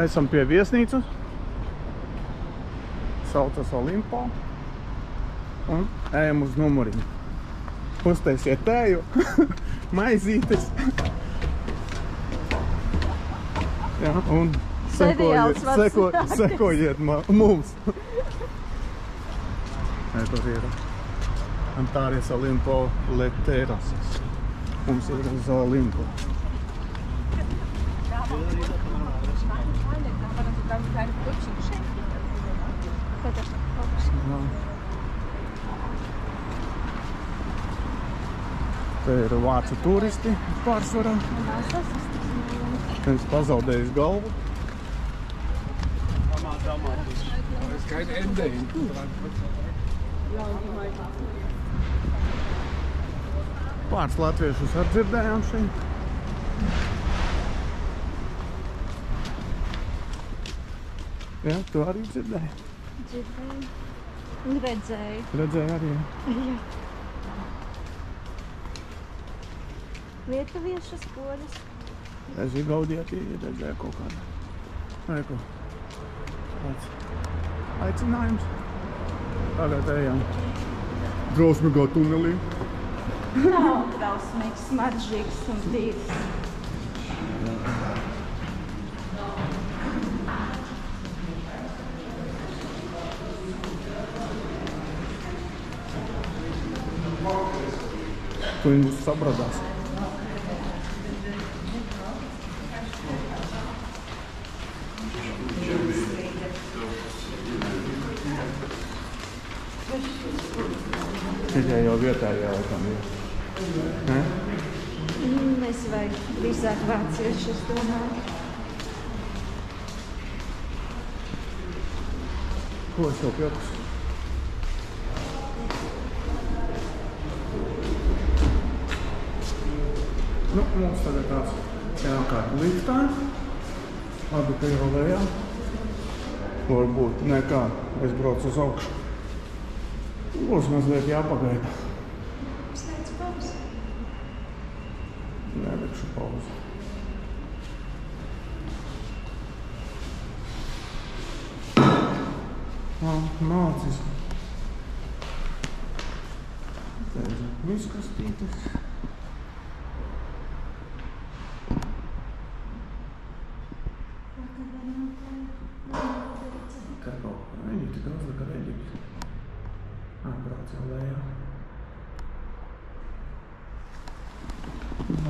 Esam pie viesnīcas. Saucas Olimpo. Un ejam uz numuriņu. Uztaisiet tēju, maizītes. Jā, un sekojiet mums. Tur ir Antāries Olimpo Leterases. Mums ir uz Olimpo. Te ir vācu turisti pārsvarā. Viens pazaudējis galvu. Pāris latviešus atdzirdējām šeit. Jā, tu arī dzirdēji? Dzirdēju. Un redzēju. Redzēju arī, jā. Lietuviešu sporis. Es jau Gaudietī redzēju kaut kādu. Reiku. Tāds aicinājums. Tagad ejam drausmīgā tunelī. Nav drausmīgs, smaržīgs un tīrs. Tu viņi būs sabradās. Tikai jau vietējā laikam ir. Ne? Mēs vai drīzāk vācieši, es domāju. Ko es tev piekus? Nu, mums tagad tāds jākārt liftā. Labi, ka jau lejā. Varbūt nekā, es braucu uz augšu. Būs mazliet jāpagaida. Slēdz pauzi. Nelikšu pauzi. Mācis. Te ir miskastītes. Viņi tik daudz nekad Eģipti. Atbrauc jau lejā.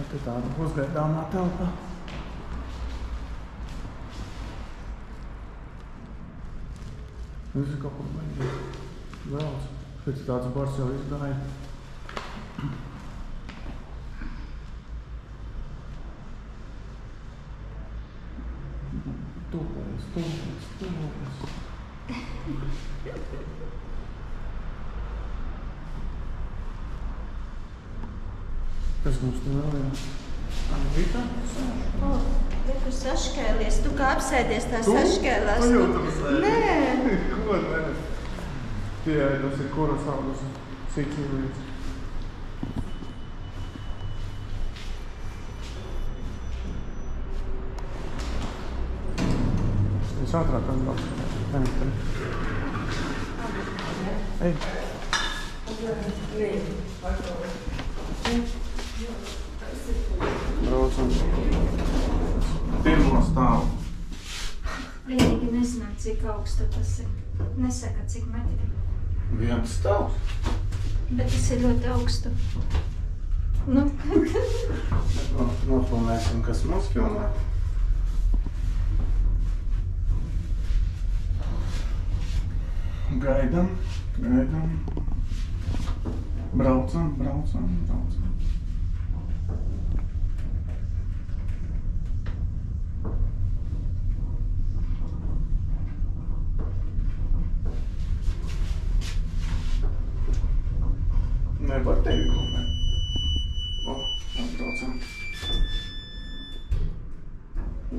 Te tāda uzgaidāmā telpa. Visi kaut kur baigi brauc. Šeit tāds bars jau izgāja. Tūpēs. Kas mums te vēl ir? Anvita? Te tu saškēlies, tu kā apsēdies tā saškēlās. Nē. Ko ne? Tas ir Kurasavas Sicīlijas. Es ātrāk atbraucu. Ej. Braucam. Pirmo stāvu. Vienīgi nezināt, cik augstu tas ir. Nesaka, cik metri. Viens stāvs. Bet tas ir ļoti augstu. Nu. Nofilmēsim, kas mums filmē. Gaidam. Braucam. Nevar tevi filmēt. Atbraucam.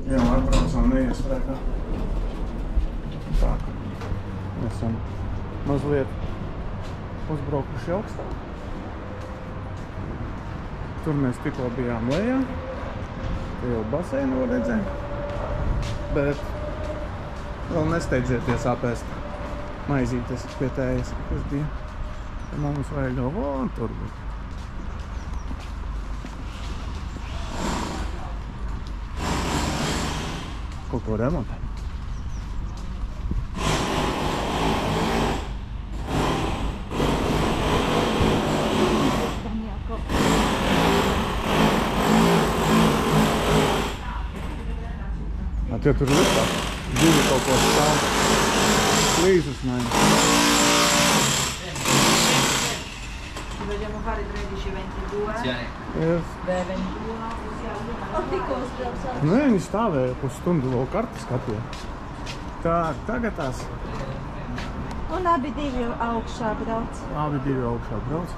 Jā, atbraucam neiestrēgā. Tā. Esam mazliet uzbraukuši augstāk. Tur mēs tikko bijām lejā. Te jau baseinu var redzēt. bet vēl nesteidzieties apēst maizītes pie tējas pusdienu. Ja mums vajag un tur būt. Kaut ko remontē. Tie tur likās. Divi kaut ko stāv. Līzus, nē. Vogliamo fare 13:22? Yes. Nē, viņi stāvēja pusstundu vēl karti skatīja. Tā, tagad tās. Un abi divi augšā brauc. Abi divi augšā brauc.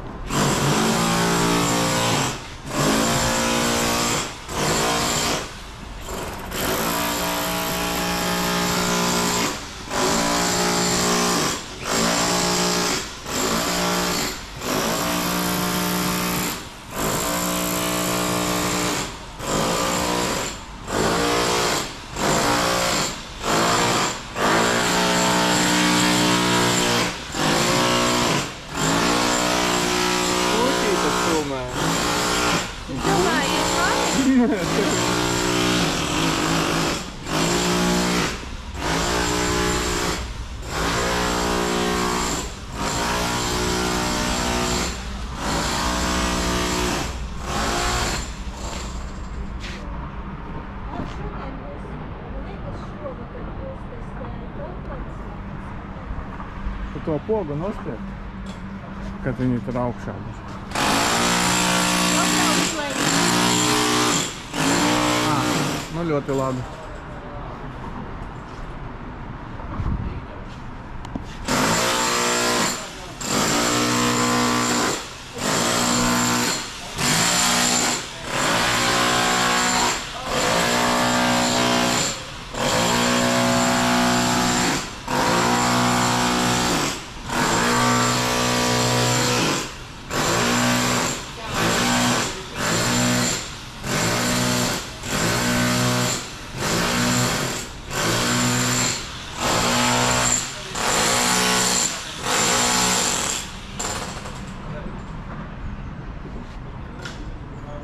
To pogu nospiet, kad viņi tur augšā būs. Nu ļoti labi.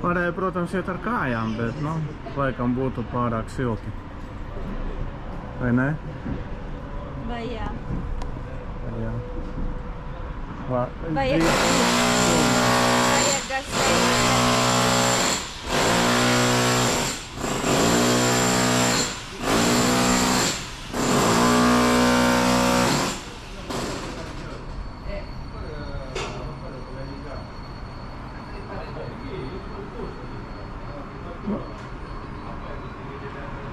Varēja, protams, iet ar kājām, bet, nu, laikam būtu pārāk silti. Vai ne? Vai jā? Vai jā? Vajag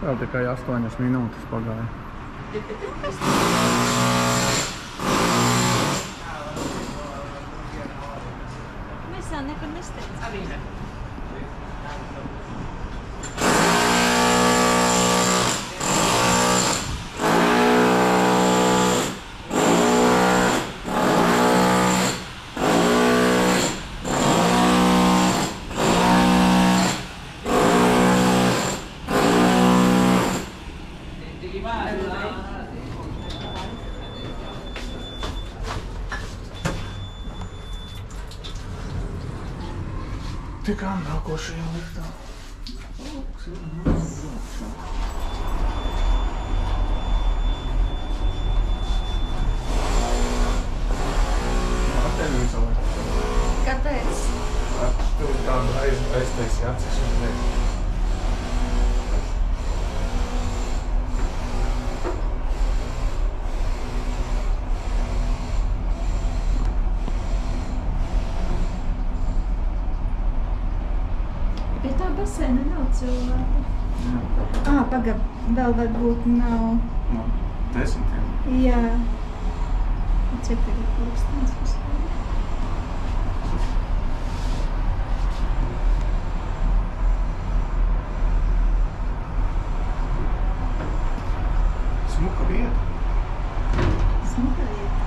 Vēl tikai 8 minūtes pagāja. Mēs vēl nekur nesteicam. Tikām nākošajā liftā. Kāpēc? Tur tādu aiztaisi acis un liek. Pie tā basēna nav cilvēku. Pagad, vēl varbūt nav. No 10. Jā. Cik tagad pulkstens vispār? Smuka vieta. Smuka vieta.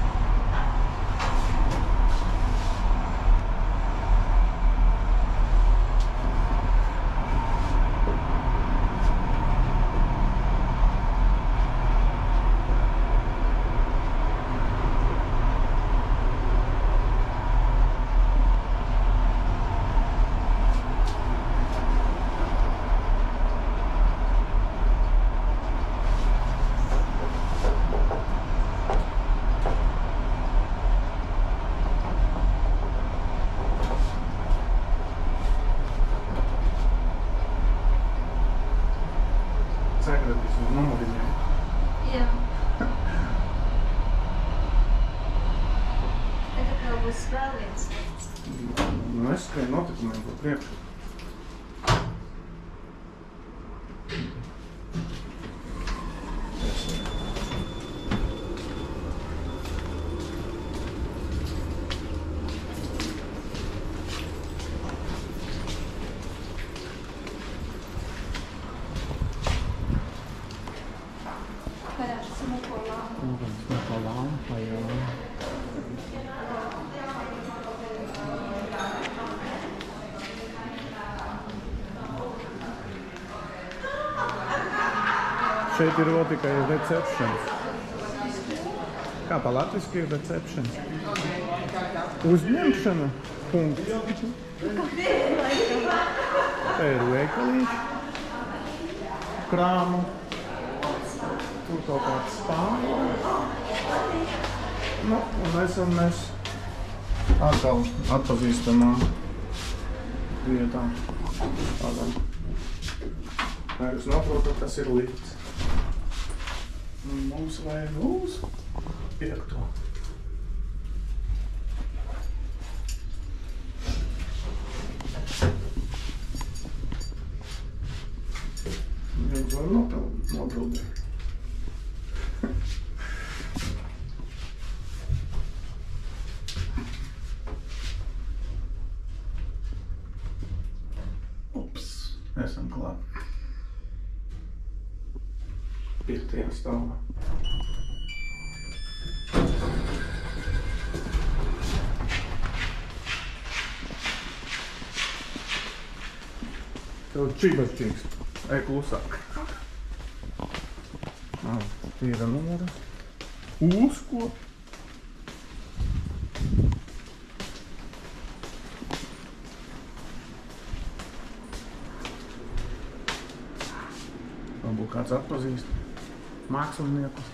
Sekretīs uz numuriņiem. Jā. Tagad vēl būs vēl viens lietas. Nu, es skrienu notikumiem pa priekšu. Smuko lampa, jā. Šeit ir vēl tikai receptions. Kā pa latviski ir receptions? Uzņemšana punkts. Te ir veikalīši. Krāmu. Tur kaut kāds spāņi. Nu, un esam mēs atkal atpazīstamā vietā. Tādam. Kā jūs noprotat, tas ir lifts. Un mums vajag uz 5. Jums var nopildīt. Ups, esam klāt. 5. stāvā. Tev čibašķīgs. Ej klusāk. Tīra numura. Uzko. Varbūt kāds atpazīst māksliniekus.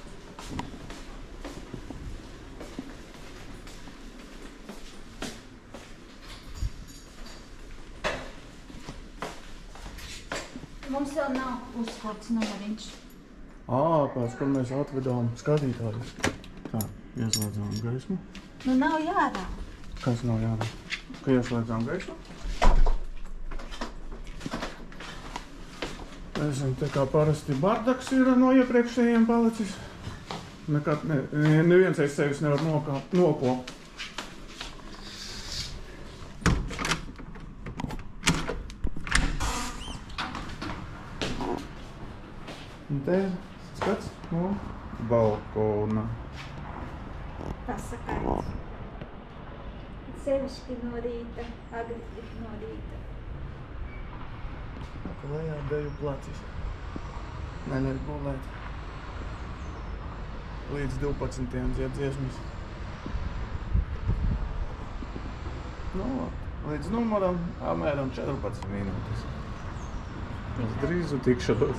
Mums vēl nav uzkots numuriņš. Pēc, kur mēs atvedām skatītājus. Tā, ieslēdzām gaismu. Nu nav jārā. Kas nav jārā? Ka ieslēdzām gaismu? Esam te kā parasti bardaks ir no iepriekšējiem palicis. Nekad neviens aiz sevis nevar nokopt. Un te skats no balkona. Pasakaits. Sevišķi no rīta, agri no rīta. Lejā deju placis. Neļauj gulēt. Līdz 12. dzied dziesmas. Nu, līdz numuram apmēram 14 minūtes. Es drīzu tikšos.